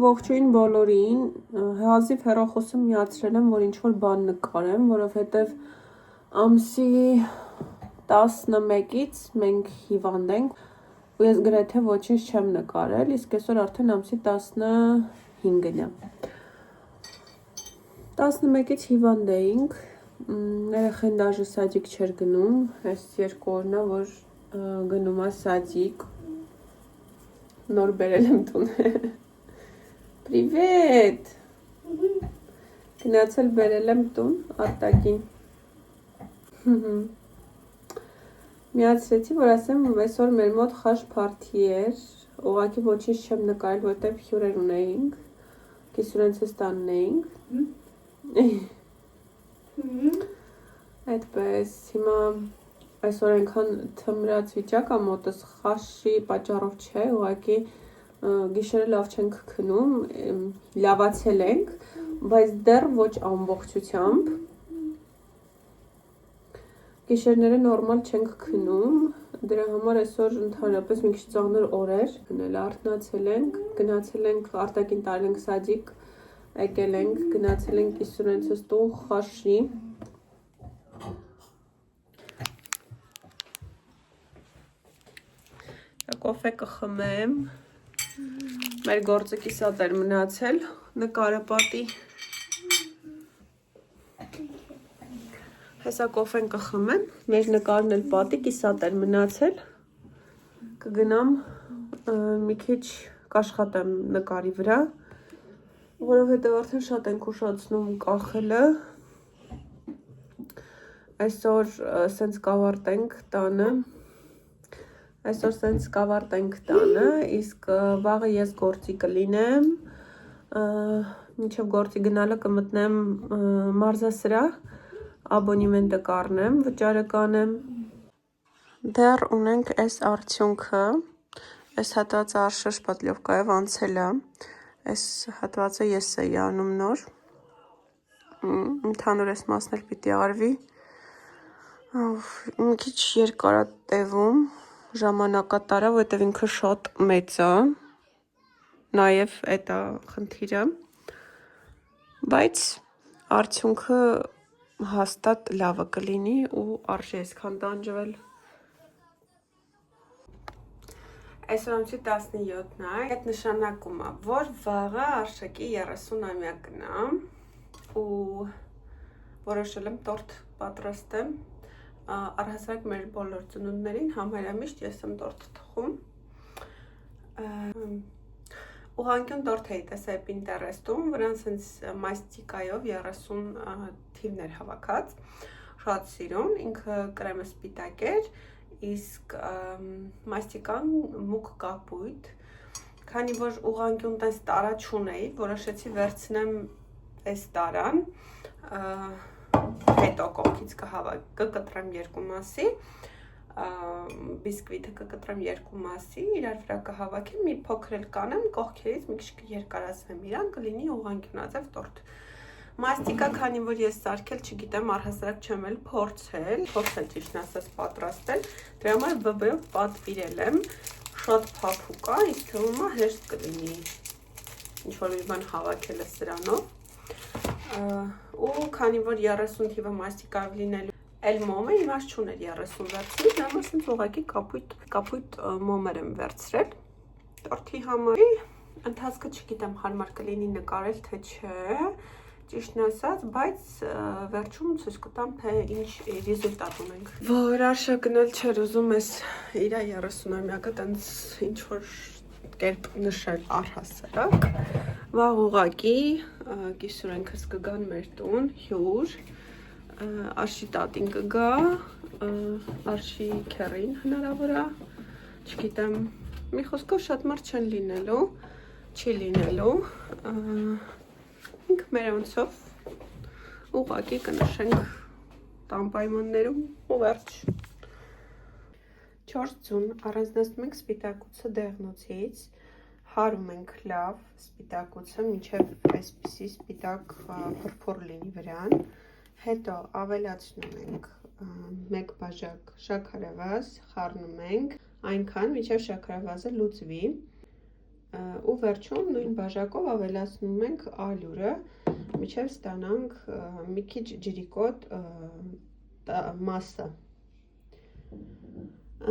Ողջույն բոլորին, հազիվ հեռախոսը միացրել եմ, որ ինչ-որ բան նկարեմ, որովհետև ամսի 11-ից մենք հիվանդ ենք, ու ես գրեթե ոչինչ չեմ նկարել, իսկ այսօր արդեն ամսի 15-ն է։ 11-ից հիվանդ էինք, երեխեն դաժե սադիկ չէր գնում, այս 2 օրն է, որ գնում է սադիկ, նոր բերել եմ տուն։ Պրիվետ, գնացել բերել եմ տուն, արտակին, միացրեցի, որ ասեմ, այսօր մեր մոտ խաշ պարթի էր, ուղղակի ոչինչ չեմ նկարել, որտև հյուրեր ունեինք, կիսուրենցս տանն էինք, այդպես, հիմա այսօր այնքան թմրած վիճակ է մոտս, խաշի պատճառով չէ, ուղղակի գիշերը լավ չենք քնում, լավացել ենք, բայց դեռ ոչ ամբողջությամբ, գիշերները նորմալ չենք քնում, դրա համար այսօր ընդհանրապես մի քիչ ծանր օր էր, արթնացել ենք, գնացել ենք արտակին տարել ենք սադիկ, եկել ենք, գնացել ենք կիսուրենցս տուն խաշի, կոֆե կխմեմ, մեր գործը կիսատ էր մնացել, նկարապատի, հեսա կոֆեն կխմեմ, մեր նկարն էլ պատի կիսատ էր մնացել, կգնամ մի քիչ կաշխատեմ նկարի վրա, որովհետև արդեն շատ ենք ուշացնում կախելը, այսօր սենց կավարտենք տանը, իսկ վաղը ես գործի կլինեմ, մինչև գործի գնալը կմտնեմ մարզասրահ, աբոնիմենտը կառնեմ, վճարը կանեմ, դեռ ունենք այս արդյունքը, այս հատվածը Արշաշ Պատլյովկայով անցել է, այս հատվածը ես էի անում նոր, ընդհանուր այս մասն էլ պիտի արվի, մի քիչ երկար է տևում, ժամանակատարը, որտև ինքը շատ մեծ է, նաև էդ է խնդիրը, բայց արդյունքը հաստատ լավը կլինի ու արժի այսքան տանջվել։ Այսօր ամսի 17-ն է, այդ նշանակում է, որ վաղը Արշակի 30-ամյակն է ու որոշել եմ տորտ պատրաստեմ, առհասարակ մեր բոլոր ծնունդներին համարյա միշտ ես եմ տորտ թխում, ուղղանկյուն տորտ էի տեսել Պինտերեստում, վրան սենց մաստիկայով 30 թիվներ հավաքած, շատ սիրուն, ինքը կրեմը սպիտակ էր, իսկ մաստիկան մուգ կապույտ, քանի որ ուղղանկյուն տես տարա չունեի, որոշեցի վերցնեմ այս տարան, հետո կողքից կկտրեմ 2 մասի, բիսկվիթը կկտրեմ 2 մասի, իրար վրա կհավաքեմ, մի փոքր էլ կանեմ, կողքերից մի քիչ երկարացնեմ իրան, կլինի ուղղանկյունաձև տորտ։ Մաստիկա, քանի որ ես սարքել չգիտեմ, առհասարակ չեմ էլ փորձել ճիշտն ասած պատրաստել, դրա համար ԲԲ-ով պատվիրել եմ, շատ փափուկ է, իսկ թվում է հեշտ կլինի, ինչ-որ մի բան հավաքել է սրանով, ու քանի որ 30 թիվը մաստիկայով լինելու էլ մոմը իմաստ չուներ 30 վերցրի, դրա համար սենց ուղղակի կապույտ մոմեր եմ վերցրել, տորթի համար, ընթացքը չգիտեմ հարմար կլինի նկարել, թե չէ, ճիշտն ասած, բայց վերջում ցույց կտամ, թե ինչ ռեզուլտատ ունենք։ Որ Արշակն էլ չէր ուզում ես իր 30-ամյակը տենց ինչ-որ կերպ նշել առհասարակ, վաղ ուղղակի կիսուրենքս կգան մեր տուն, հյուր, Արշի տատին կգա, Արշի քեռին հնարավոր է, չգիտեմ, մի խոսքով շատ մարդ չեն լինելու, չի լինելու, ինք մեր անցով ուղղակի կնշենք տան պայմաններում ու վերջ։ 4 ձուն առանձնացնում ենք սպիտակուցը դեղնոցից, հարում ենք լավ սպիտակուցը, մինչև այսպիսի սպիտակ փրփուր լինի վրան, հետո ավելացնում ենք 1 բաժակ շաքարավազ, խառնում ենք այնքան, մինչև շաքարավազը լուծվի, ու վերջում նույն բաժակով ավելացնում ենք ալյուրը, մինչև ստանանք մի քիչ ջրիկոտ մասը։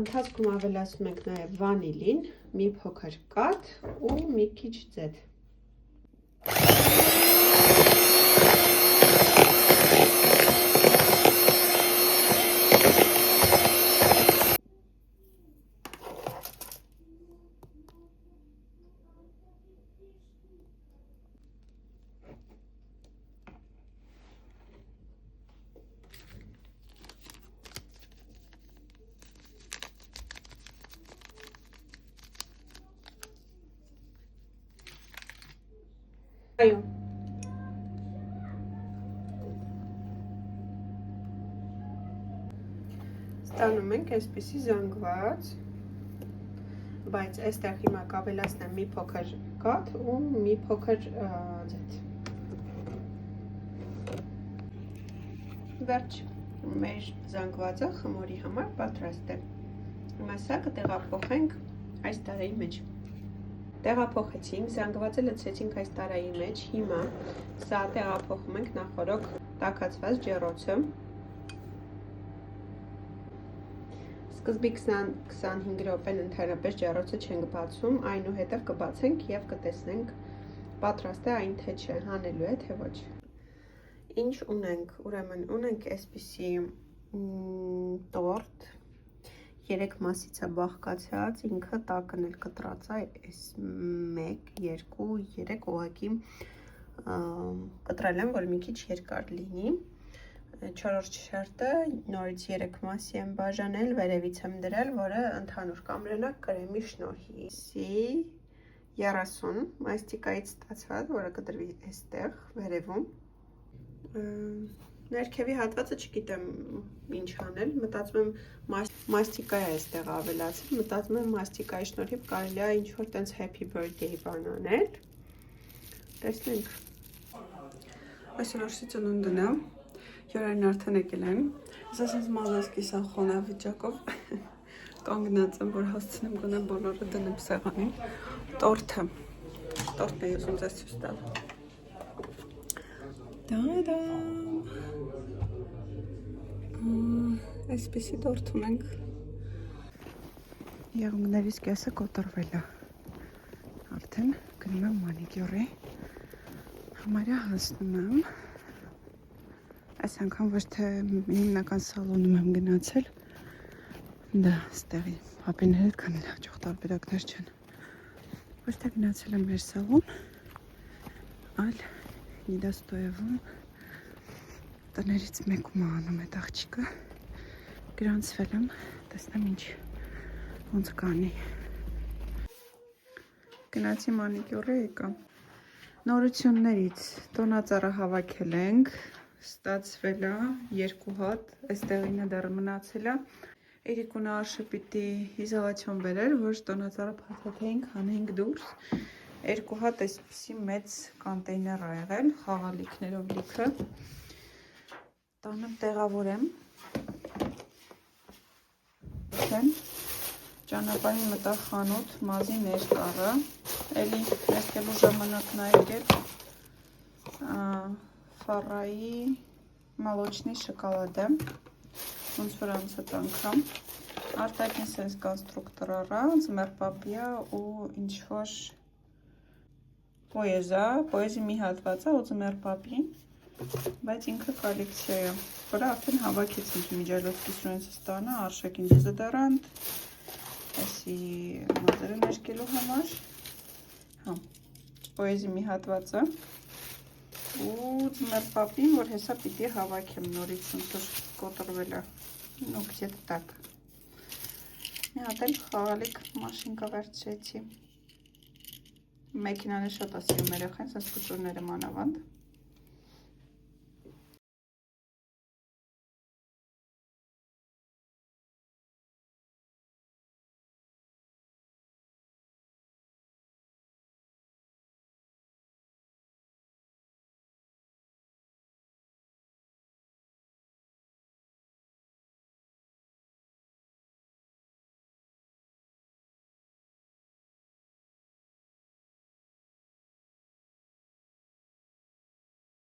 Ընթացքում ավելացնում ենք նաև վանիլին, մի փոքր կաթ ու մի քիչ ձեթ։ Այո։ Ստանում ենք այսպիսի զանգված, բայց այստեղ հիմա կավելացնեմ մի փոքր կաթ ու մի փոքր ձեթ։ Վերջ, մեր զանգվածը խմորի համար պատրաստ է։ Հիմա սա կտեղափոխենք այս տարայի մեջ։ Տեղափոխեցինք, զանգվածը լցրեցինք այս տարայի մեջ, հիմա սա տեղափոխում ենք նախորոք տաքացված ջեռոցը։ Սկզբի 20-25 րոպեն ընդհանրապես ջեռոցը չենք բացում, այնուհետև կբացենք և կտեսնենք պատրաստ է այն թե չէ, հանելու է թե ոչ։ Ինչ ունենք, ուրեմն ունենք այսպիսի տորտ, 3 մասից է բաղկացած, ինքը տակն էլ կտրած է, այս 1, 2, 3 ուղղակի կտրել եմ, որ մի քիչ երկար լինի։ 4-րդ շերտը նորից 3 մասի եմ բաժանել, վերևից եմ դրել, որը ընդհանուր կամրանակ կրեմի շնորհիվ։ 30 մաստիկայից ստացված, որը կդրվի այստեղ վերևում։ Ներքևի հատվածը չգիտեմ ինչ անել, մտածում եմ մաստիկա է այստեղ ավելացել, մտածում եմ մաստիկայի շնորհիվ կարելի է ինչ-որ տենց happy birthday բան անել։ Տեսնենք։ Այսօր աշի ծնունդն է, հյուրերն արդեն եկել են, ասենց մազած կիսախոնա վիճակով կանգնած եմ, որ հասցնեմ գոնե բոլորը դնեմ սեղանին։ Տորտն է ուզում ձեզ ցույց տալ։ Այսպիսի տորտ ունենք։ Եղունգներից կեսը կոտրվել է։ Արդեն գնում եմ մանիկյուրի։ Համարյա հասնում եմ։ Այս անգամ ոչ թե հիմնական սալոնում եմ գնացել։ Դա ստեղի պապիների հետ քանի հաջող տարբերակներ չեն։ Ոչ թե գնացել եմ մեր սալոն, այլ Նիդաստոևում տներից մեկում անում է աղջիկը։ Գրանցվել եմ, տեսնեմ ինչ ոնց կանի։ Գնացի մանիկյուրը եկա։ Նորություններից տոնածառը հավաքել ենք, ստացվել է 2 հատ, այստեղինը դեռ մնացել է։ Էրիկունը Արշը պիտի իզոլացիոն բերեր, որ տոնածառը փաթաթեինք, հանենք դուրս։ 2 հատ այսպիսի մեծ կոնտեյներ ա եղել, խաղալիքներով լիքը։ Տանը տեղավորեմ։ Ճանապարհին մտա խանութ, մազի ներկառը, էլի ներկելու ժամանակն ա եկել Ֆարայի մոլոչնի շոկոլադը, ոնց որ անցած անգամ, արտաքին սենց կոնստրուկտոր առա, ձմեռպապիա ու ինչ-որ պոեզի մի հատված է ու ձմեռպապին, բայց ինքը կոլեկցիա է, որը արդեն հավաքեցինք միջալոցքի սրույնցը ստանա, արշակին դեզոդորանտ, այսի մազերը ներկելու համար, պոեզի մի հատվածը ու ձմեռպապին, որ հեսա պիտի հավաքեմ նորից ոնց որ կոտրվել է, ու где-то так։ Մի հատ էլ խաղալիք մաշինկա վերցրեցի։ Մեքենան է շատ ասիում երեխան, սենց կուտուրները մանավանդ։